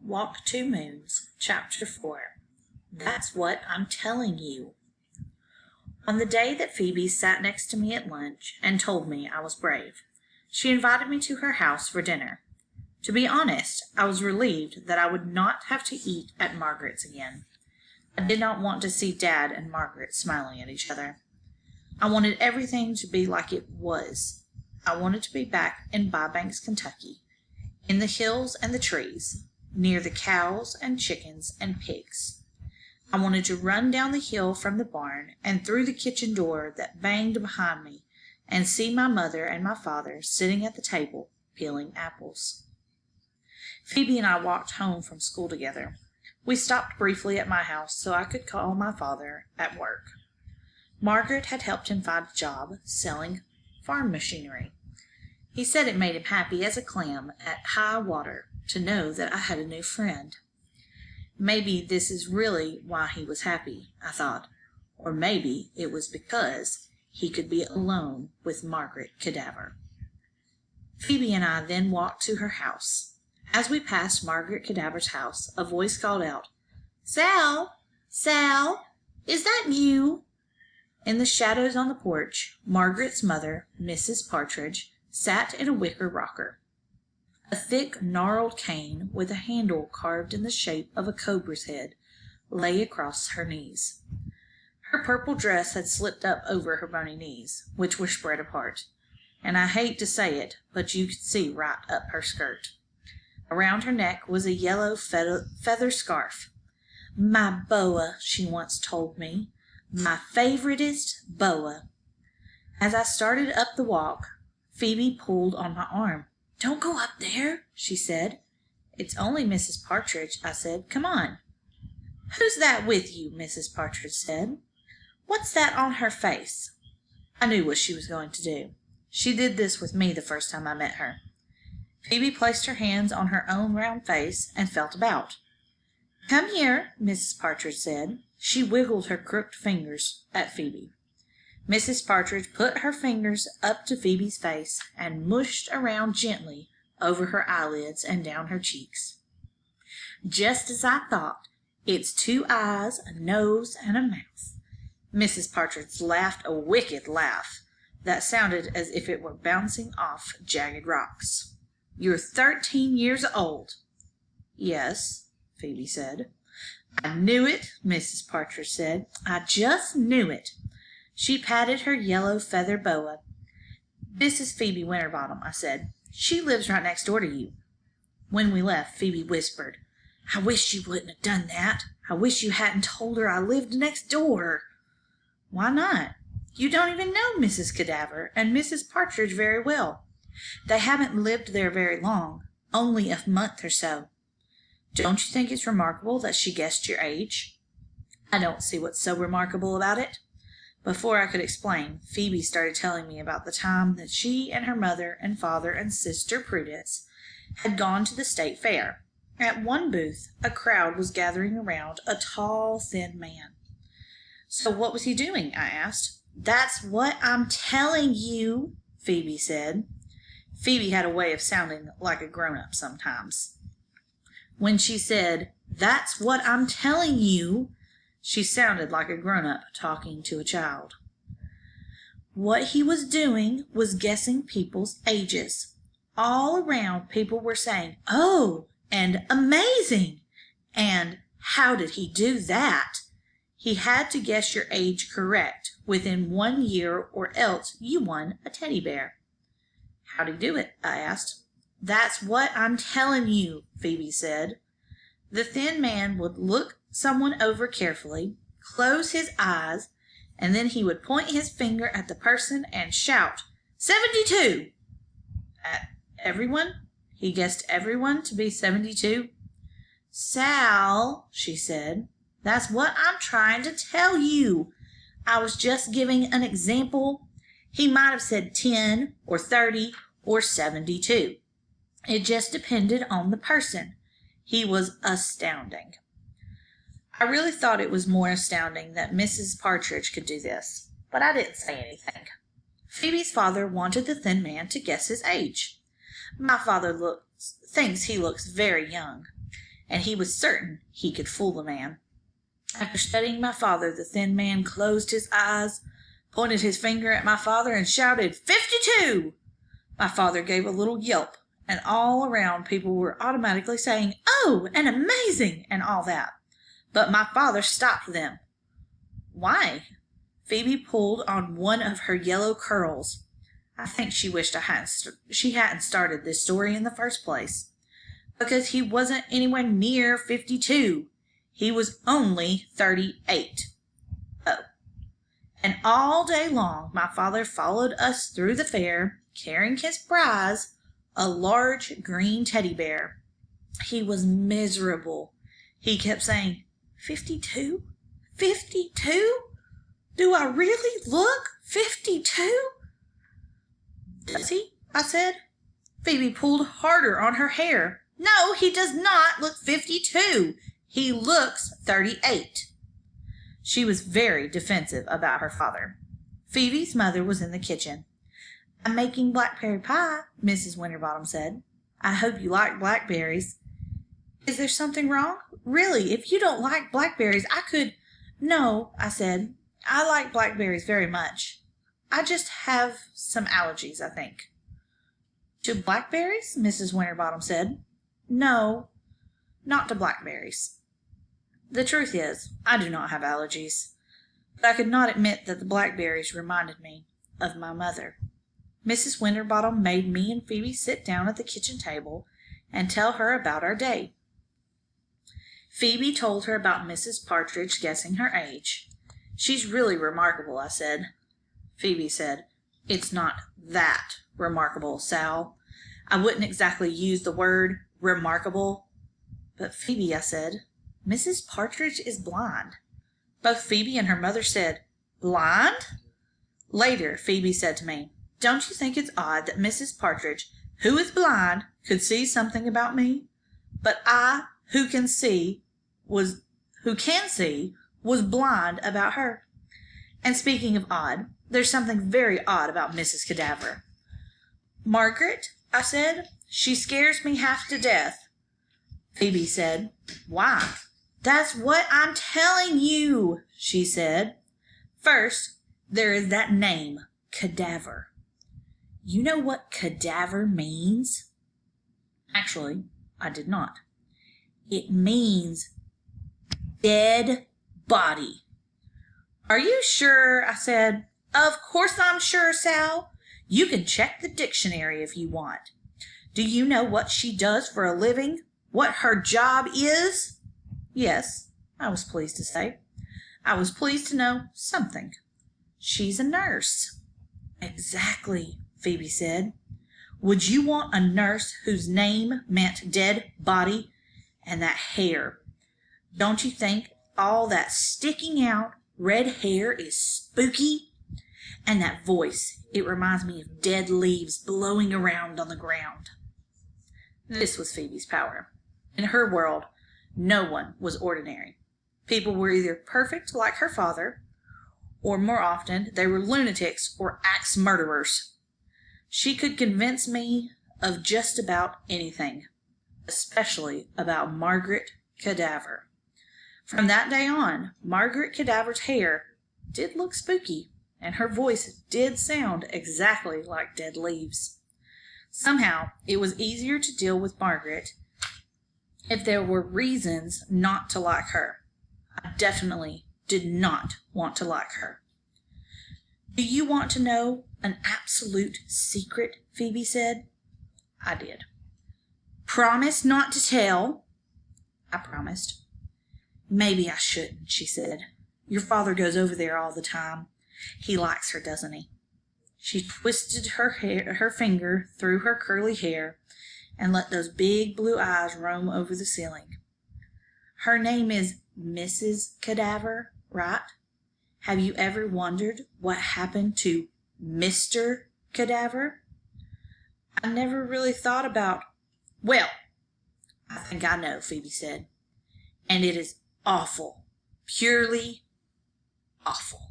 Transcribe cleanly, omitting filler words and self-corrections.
Walk Two Moons, Chapter 4. That's What I'm Telling You. On the day that Phoebe sat next to me at lunch and told me I was brave, she invited me to her house for dinner. To be honest, I was relieved that I would not have to eat at Margaret's again. I did not want to see Dad and Margaret smiling at each other. I wanted everything to be like it was. I wanted to be back in Bybanks, Kentucky, in the hills and the trees, near the cows and chickens and pigs. I wanted to run down the hill from the barn and through the kitchen door that banged behind me and see my mother and my father sitting at the table peeling apples. Phoebe and I walked home from school together. We stopped briefly at my house so I could call my father at work. Margaret had helped him find a job selling farm machinery. He said it made him happy as a clam at high water to know that I had a new friend. Maybe this is really why he was happy, I thought, or maybe it was because he could be alone with Margaret Cadaver. Phoebe and I then walked to her house. As we passed Margaret Cadaver's house, a voice called out, "Sal! Sal! Is that you?" In the shadows on the porch, Margaret's mother, Mrs. Partridge, sat in a wicker rocker. A thick, gnarled cane with a handle carved in the shape of a cobra's head lay across her knees. Her purple dress had slipped up over her bony knees, which were spread apart, and I hate to say it, but you could see right up her skirt. Around her neck was a yellow feather scarf. "My boa," she once told me, "my favoritest boa." As I started up the walk, Phoebe pulled on my arm. "Don't go up there," she said. "It's only Mrs. Partridge," I said. "Come on." "Who's that with you?" Mrs. Partridge said. "What's that on her face?" I knew what she was going to do. She did this with me the first time I met her. Phoebe placed her hands on her own round face and felt about. "Come here," Mrs. Partridge said. She wiggled her crooked fingers at Phoebe. Mrs. Partridge put her fingers up to Phoebe's face and mushed around gently over her eyelids and down her cheeks. "Just as I thought. It's 2 eyes, a nose, and a mouth." Mrs. Partridge laughed a wicked laugh that sounded as if it were bouncing off jagged rocks. "You're 13 years old." "Yes," Phoebe said. "I knew it," Mrs. Partridge said. "I just knew it." She patted her yellow feather boa. "This is Phoebe Winterbottom," I said. "She lives right next door to you." When we left, Phoebe whispered, "I wish you wouldn't have done that. I wish you hadn't told her I lived next door." "Why not? You don't even know Mrs. Cadaver and Mrs. Partridge very well. They haven't lived there very long, only a month or so. Don't you think it's remarkable that she guessed your age?" "I don't see what's so remarkable about it." Before I could explain, Phoebe started telling me about the time that she and her mother and father and sister Prudence had gone to the state fair. At one booth, a crowd was gathering around a tall, thin man. "So what was he doing?" I asked. "That's what I'm telling you," Phoebe said. Phoebe had a way of sounding like a grown-up sometimes. When she said, "That's what I'm telling you," she sounded like a grown-up talking to a child. What he was doing was guessing people's ages. All around, people were saying, "Oh," and "amazing," and "how did he do that?" He had to guess your age correct within 1 year or else you won a teddy bear. "How'd he do it?" I asked. "That's what I'm telling you," Phoebe said. The thin man would look someone over carefully, close his eyes, and then he would point his finger at the person and shout, 72! At everyone? He guessed everyone to be 72. "Sal," she said, "that's what I'm trying to tell you. I was just giving an example. He might have said 10 or 30 or 72. It just depended on the person. He was astounding." I really thought it was more astounding that Mrs. Partridge could do this, but I didn't say anything. Phoebe's father wanted the thin man to guess his age. "My father thinks he looks very young. and he was certain he could fool the man. After studying my father, the thin man closed his eyes, pointed his finger at my father, and shouted, 52! My father gave a little yelp, and all around people were automatically saying, "Oh, and amazing," and all that. But my father stopped them. Why? Phoebe pulled on one of her yellow curls. I think she wished she hadn't started this story in the first place. Because he wasn't anywhere near 52. He was only 38. Oh. And all day long my father followed us through the fair, carrying his prize, a large green teddy bear. He was miserable. He kept saying, 52? 52? Do I really look 52? Does he? I said. Phoebe pulled harder on her hair. No, he does not look 52. He looks 38. She was very defensive about her father. Phoebe's mother was in the kitchen. I'm making blackberry pie, Mrs. Winterbottom said. I hope you like blackberries. Is there something wrong? Really, if you don't like blackberries, I could... No, I said. I like blackberries very much. I just have some allergies, I think. To blackberries? Mrs. Winterbottom said. No, not to blackberries. The truth is, I do not have allergies, but I could not admit that the blackberries reminded me of my mother. Mrs. Winterbottom made me and Phoebe sit down at the kitchen table and tell her about our day. Phoebe told her about Mrs. Partridge guessing her age. She's really remarkable, I said. Phoebe said, It's not that remarkable, Sal. I wouldn't exactly use the word remarkable. But Phoebe, I said, Mrs. Partridge is blind. Both Phoebe and her mother said, Blind? Later, Phoebe said to me, Don't you think it's odd that Mrs. Partridge, who is blind, could see something about me? But I, who can see, was blind about her. And speaking of odd, there's something very odd about Mrs. Cadaver. Margaret, I said, she scares me half to death. Phoebe said, Why? That's what I'm telling you, she said. First, there is that name, Cadaver. You know what cadaver means? Actually, I did not. It means dead body. Are you sure? I said. Of course I'm sure, Sal. You can check the dictionary if you want. Do you know what she does for a living? What her job is? Yes, I was pleased to say. I was pleased to know something. She's a nurse. Exactly, Phoebe said. Would you want a nurse whose name meant dead body and that hair? Don't you think all that sticking out red hair is spooky? And that voice, it reminds me of dead leaves blowing around on the ground. This was Phoebe's power. In her world, no one was ordinary. People were either perfect like her father, or more often they were lunatics or axe murderers. She could convince me of just about anything, especially about Margaret Cadaver. From that day on, Margaret Cadaver's hair did look spooky, and her voice did sound exactly like dead leaves. Somehow, it was easier to deal with Margaret if there were reasons not to like her. I definitely did not want to like her. Do you want to know an absolute secret? Phoebe said. I did. Promise not to tell. I promised. Maybe I shouldn't, she said. Your father goes over there all the time. He likes her, doesn't he? She twisted her finger through her curly hair and let those big blue eyes roam over the ceiling. Her name is Mrs. Cadaver, right? Have you ever wondered what happened to Mr. Cadaver? I never really thought about... Well, I think I know, Phoebe said. And it is awful. Purely awful.